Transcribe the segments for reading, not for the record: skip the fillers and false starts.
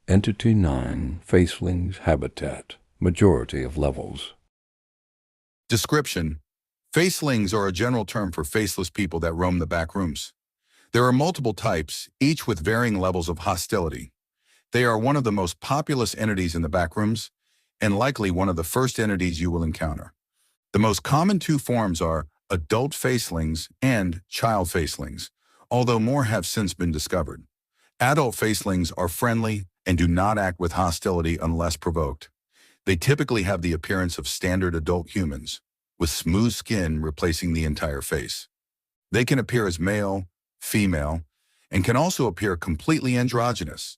Entity 9, Facelings Habitat, majority of levels. Description: Facelings are a general term for faceless people that roam the back rooms. There are multiple types, each with varying levels of hostility. They are one of the most populous entities in the backrooms, and likely one of the first entities you will encounter. The most common two forms are adult facelings and child facelings, although more have since been discovered. Adult facelings are friendly and do not act with hostility unless provoked. They typically have the appearance of standard adult humans, with smooth skin replacing the entire face. They can appear as male, female, and can also appear completely androgynous.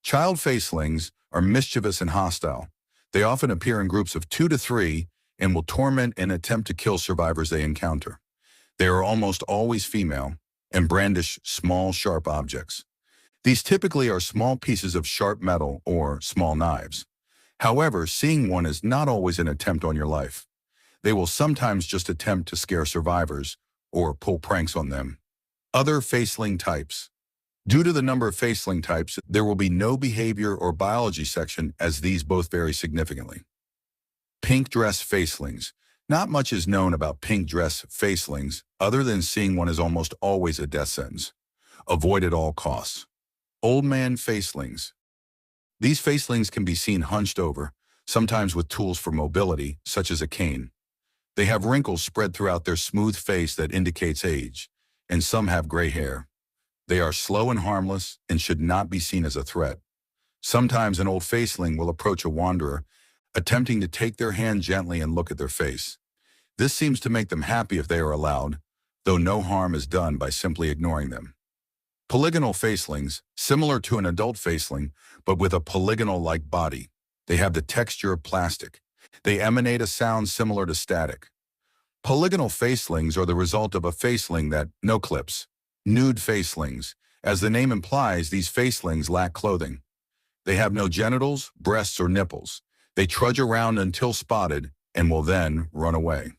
Child facelings are mischievous and hostile. They often appear in groups of 2 to 3 and will torment and attempt to kill survivors they encounter. They are almost always female and brandish small, sharp objects. These typically are small pieces of sharp metal or small knives. However, seeing one is not always an attempt on your life. They will sometimes just attempt to scare survivors or pull pranks on them. Other faceling types. Due to the number of faceling types, there will be no behavior or biology section, as these both vary significantly. Pink dress facelings. Not much is known about pink dress facelings, other than seeing one is almost always a death sentence. Avoid at all costs. Old man facelings. These facelings can be seen hunched over, sometimes with tools for mobility, such as a cane. They have wrinkles spread throughout their smooth face that indicates age, and some have gray hair. They are slow and harmless and should not be seen as a threat. Sometimes an old faceling will approach a wanderer, attempting to take their hand gently and look at their face. This seems to make them happy if they are allowed, though no harm is done by simply ignoring them. Polygonal facelings, similar to an adult faceling, but with a polygonal-like body. They have the texture of plastic. They emanate a sound similar to static. Polygonal facelings are the result of a faceling that no clips. Nude facelings. As the name implies, these facelings lack clothing. They have no genitals, breasts, or nipples. They trudge around until spotted and will then run away.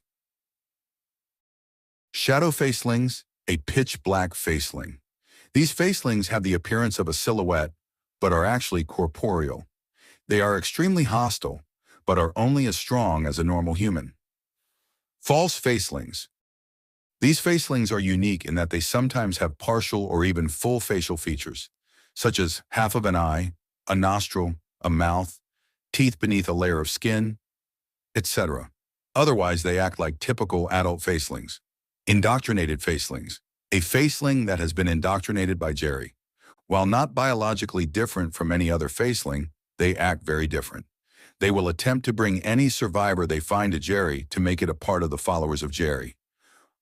Shadow facelings, a pitch black faceling. These facelings have the appearance of a silhouette, but are actually corporeal. They are extremely hostile, but are only as strong as a normal human. False facelings. These facelings are unique in that they sometimes have partial or even full facial features, such as half of an eye, a nostril, a mouth, teeth beneath a layer of skin, etc. Otherwise, they act like typical adult facelings. Indoctrinated facelings. A faceling that has been indoctrinated by Jerry. While not biologically different from any other faceling, they act very different. They will attempt to bring any survivor they find to Jerry to make it a part of the followers of Jerry.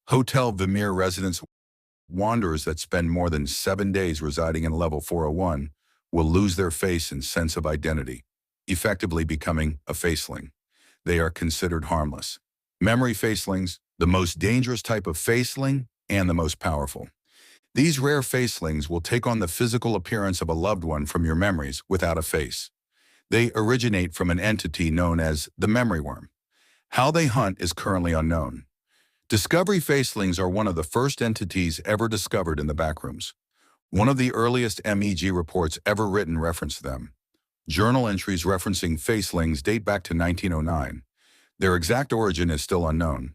Hotel Vermeer residents. Wanderers that spend more than 7 days residing in level 401 will lose their face and sense of identity, effectively becoming a faceling. They are considered harmless. Memory facelings, the most dangerous type of faceling and the most powerful. These rare facelings will take on the physical appearance of a loved one from your memories without a face. They originate from an entity known as the memory worm. How they hunt is currently unknown. Discovery facelings are one of the first entities ever discovered in the backrooms. One of the earliest MEG reports ever written referenced them. Journal entries referencing facelings date back to 1909. Their exact origin is still unknown.